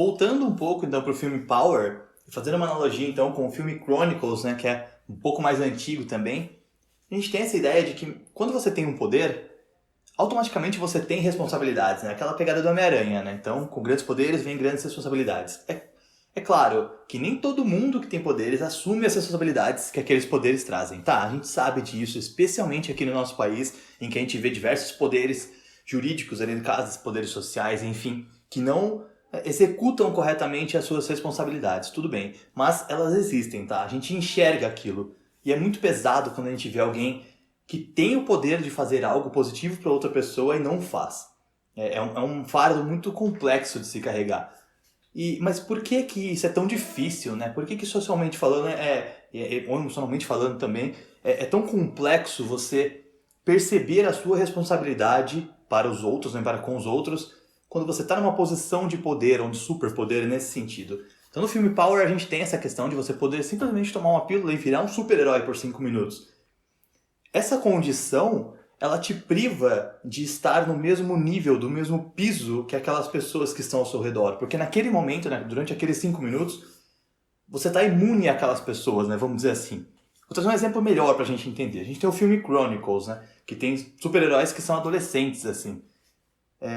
Voltando um pouco então para o filme Power, fazendo uma analogia então com o filme Chronicles, né, que é um pouco mais antigo também, a gente tem essa ideia de que quando você tem um poder, automaticamente você tem responsabilidades, né? Aquela pegada do Homem-Aranha, né? Então, com grandes poderes vem grandes responsabilidades. É claro que nem todo mundo que tem poderes assume as responsabilidades que aqueles poderes trazem, tá? A gente sabe disso, especialmente aqui no nosso país, em que a gente vê diversos poderes jurídicos, ali no caso, poderes sociais, enfim, que não executam corretamente as suas responsabilidades, tudo bem. Mas elas existem, tá? A gente enxerga aquilo. E é muito pesado quando a gente vê alguém que tem o poder de fazer algo positivo para outra pessoa e não faz. É um fardo muito complexo de se carregar. Mas por que que isso é tão difícil, né? Por que que socialmente falando, ou emocionalmente falando também, é tão complexo você perceber a sua responsabilidade para os outros, né, para com os outros, quando você está numa posição de poder, ou de superpoder nesse sentido. Então no filme Power a gente tem essa questão de você poder simplesmente tomar uma pílula e virar um super-herói por 5 minutos. Essa condição, ela te priva de estar no mesmo nível, do mesmo piso que aquelas pessoas que estão ao seu redor. Porque naquele momento, né, durante aqueles 5 minutos, você está imune àquelas pessoas, né, vamos dizer assim. Vou trazer um exemplo melhor pra gente entender. A gente tem o filme Chronicles, né, que tem super-heróis que são adolescentes, assim.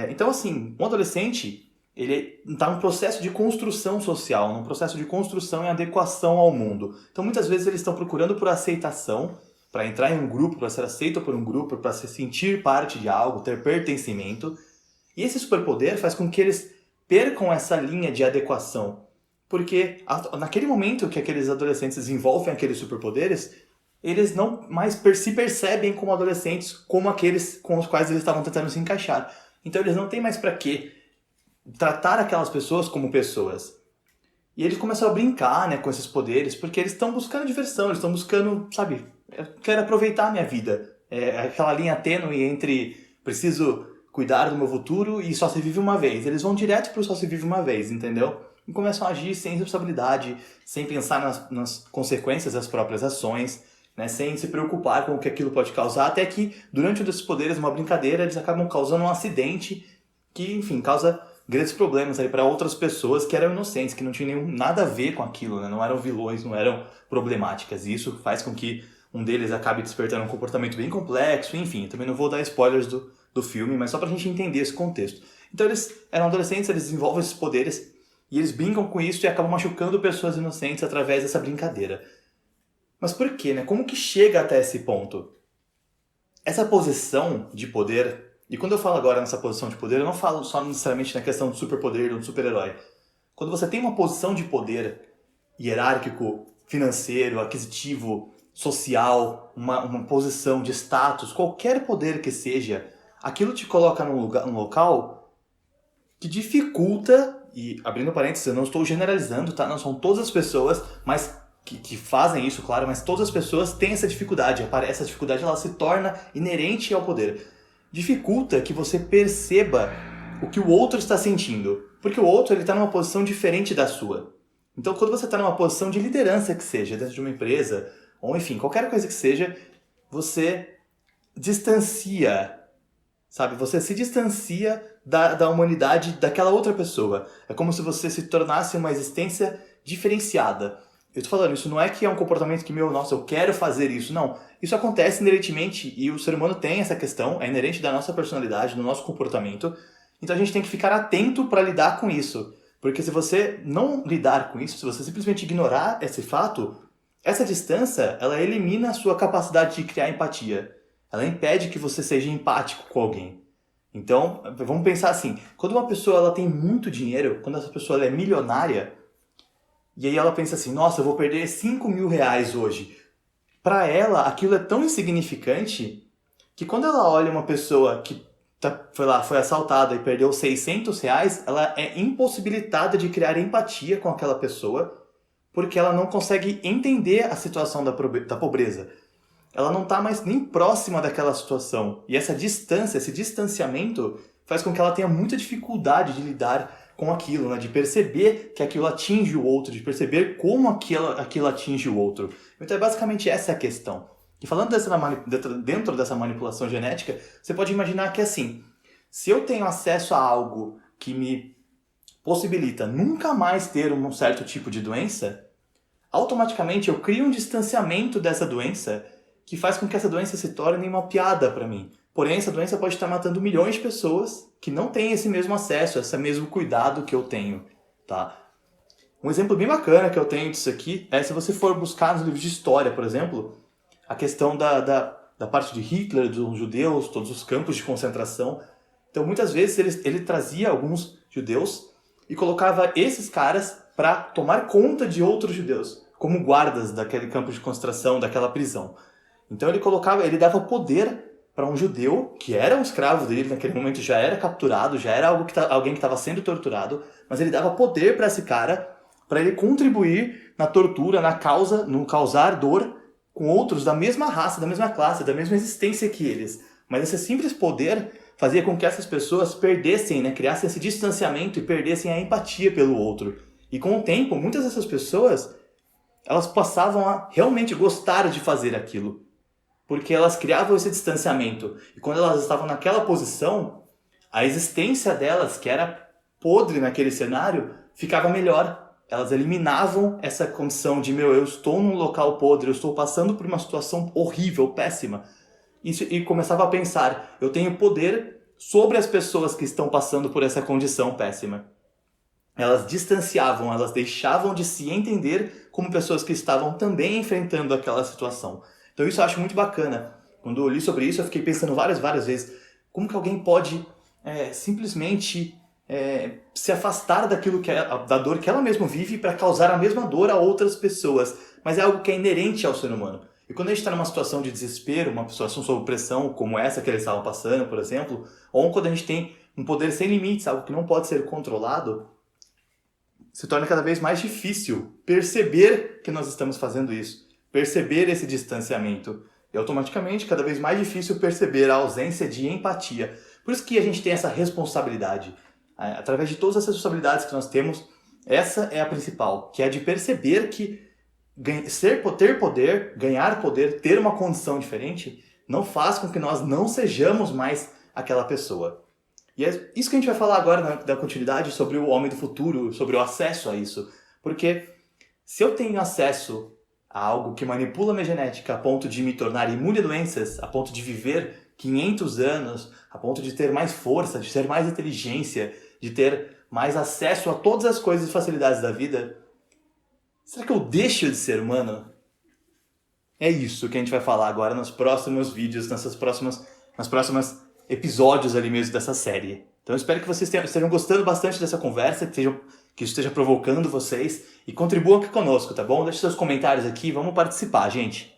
Então, assim, um adolescente, ele está num processo de construção social, num processo de construção e adequação ao mundo. Então, muitas vezes eles estão procurando por aceitação, para entrar em um grupo, para ser aceito por um grupo, para se sentir parte de algo, ter pertencimento. E esse superpoder faz com que eles percam essa linha de adequação. Porque naquele momento que aqueles adolescentes desenvolvem aqueles superpoderes, eles não mais se percebem como adolescentes, como aqueles com os quais eles estavam tentando se encaixar. Então eles não têm mais para que tratar aquelas pessoas como pessoas. E eles começam a brincar, né, com esses poderes, porque eles estão buscando diversão, eles estão buscando, sabe, eu quero aproveitar a minha vida. É aquela linha tênue entre preciso cuidar do meu futuro e só se vive uma vez. Eles vão direto pro só se vive uma vez, entendeu? E começam a agir sem responsabilidade, sem pensar nas consequências das próprias ações, né, sem se preocupar com o que aquilo pode causar, até que durante um desses poderes, uma brincadeira, eles acabam causando um acidente que, enfim, causa grandes problemas aí para outras pessoas que eram inocentes, que não tinham nada a ver com aquilo, né? Não eram vilões, não eram problemáticas. E isso faz com que um deles acabe despertando um comportamento bem complexo, enfim. Também não vou dar spoilers do filme, mas só pra gente entender esse contexto. Então eles eram adolescentes, eles desenvolvem esses poderes e eles brincam com isso e acabam machucando pessoas inocentes através dessa brincadeira. Mas por quê, né? Como que chega até esse ponto? Essa posição de poder, e quando eu falo agora nessa posição de poder, eu não falo só necessariamente na questão do superpoder ou do super-herói. Quando você tem uma posição de poder hierárquico, financeiro, aquisitivo, social, uma posição de status, qualquer poder que seja, aquilo te coloca num local que dificulta, e abrindo parênteses, eu não estou generalizando, tá? Não são todas as pessoas, mas que fazem isso, claro, mas todas as pessoas têm essa dificuldade. Essa dificuldade ela se torna inerente ao poder. Dificulta que você perceba o que o outro está sentindo, porque o outro está numa posição diferente da sua. Então, quando você está numa posição de liderança que seja, dentro de uma empresa, ou enfim, qualquer coisa que seja, você distancia, sabe? Você se distancia da humanidade daquela outra pessoa. É como se você se tornasse uma existência diferenciada. Eu tô falando, isso não é que é um comportamento que, nossa, eu quero fazer isso. Não. Isso acontece inerentemente e o ser humano tem essa questão, é inerente da nossa personalidade, do nosso comportamento. Então a gente tem que ficar atento para lidar com isso. Porque se você não lidar com isso, se você simplesmente ignorar esse fato, essa distância, ela elimina a sua capacidade de criar empatia. Ela impede que você seja empático com alguém. Então, vamos pensar assim, quando uma pessoa ela tem muito dinheiro, quando essa pessoa ela é milionária, e aí ela pensa assim, nossa, eu vou perder 5 mil reais hoje. Para ela, aquilo é tão insignificante que quando ela olha uma pessoa que foi assaltada e perdeu 600 reais, ela é impossibilitada de criar empatia com aquela pessoa porque ela não consegue entender a situação da pobreza. Ela não está mais nem próxima daquela situação. E essa distância, esse distanciamento, faz com que ela tenha muita dificuldade de lidar com aquilo, né? De perceber que aquilo atinge o outro, de perceber como aquilo atinge o outro. Então é basicamente essa a questão. E falando dentro dessa manipulação genética, você pode imaginar que assim, se eu tenho acesso a algo que me possibilita nunca mais ter um certo tipo de doença, automaticamente eu crio um distanciamento dessa doença que faz com que essa doença se torne uma piada para mim. Porém, essa doença pode estar matando milhões de pessoas que não têm esse mesmo acesso, esse mesmo cuidado que eu tenho, tá? Um exemplo bem bacana que eu tenho disso aqui é se você for buscar nos livros de história, por exemplo, a questão da parte de Hitler, dos judeus, todos os campos de concentração. Então, muitas vezes ele trazia alguns judeus e colocava esses caras para tomar conta de outros judeus, como guardas daquele campo de concentração, daquela prisão. Então ele dava poder para um judeu, que era um escravo dele, naquele momento já era capturado, já era alguém que estava sendo torturado, mas ele dava poder para esse cara, para ele contribuir na tortura, no causar dor com outros da mesma raça, da mesma classe, da mesma existência que eles. Mas esse simples poder fazia com que essas pessoas perdessem, criassem esse distanciamento e perdessem a empatia pelo outro. E com o tempo, muitas dessas pessoas, elas passavam a realmente gostar de fazer aquilo. Porque elas criavam esse distanciamento. E quando elas estavam naquela posição, a existência delas, que era podre naquele cenário, ficava melhor. Elas eliminavam essa condição de, eu estou num local podre, eu estou passando por uma situação horrível, péssima. E começava a pensar, eu tenho poder sobre as pessoas que estão passando por essa condição péssima. Elas distanciavam, elas deixavam de se entender como pessoas que estavam também enfrentando aquela situação. Então isso eu acho muito bacana. Quando eu li sobre isso, eu fiquei pensando várias vezes, como que alguém pode simplesmente se afastar daquilo da dor que ela mesma vive para causar a mesma dor a outras pessoas. Mas é algo que é inerente ao ser humano. E quando a gente está numa situação de desespero, uma situação sob pressão, como essa que eles estavam passando, por exemplo, ou quando a gente tem um poder sem limites, algo que não pode ser controlado, se torna cada vez mais difícil perceber que nós estamos fazendo isso, perceber esse distanciamento. E automaticamente, cada vez mais difícil perceber a ausência de empatia. Por isso que a gente tem essa responsabilidade. Através de todas as responsabilidades que nós temos, essa é a principal, que é de perceber que ter poder, ganhar poder, ter uma condição diferente, não faz com que nós não sejamos mais aquela pessoa. E é isso que a gente vai falar agora da continuidade sobre o homem do futuro, sobre o acesso a isso. Porque se eu tenho acesso a algo que manipula minha genética a ponto de me tornar imune a doenças, a ponto de viver 500 anos, a ponto de ter mais força, de ter mais inteligência, de ter mais acesso a todas as coisas e facilidades da vida, será que eu deixo de ser humano? É isso que a gente vai falar agora nos próximos vídeos, nos próximos episódios ali mesmo dessa série. Então eu espero que vocês estejam gostando bastante dessa conversa, que isso esteja provocando vocês e contribuam aqui conosco, tá bom? Deixe seus comentários aqui, vamos participar, gente.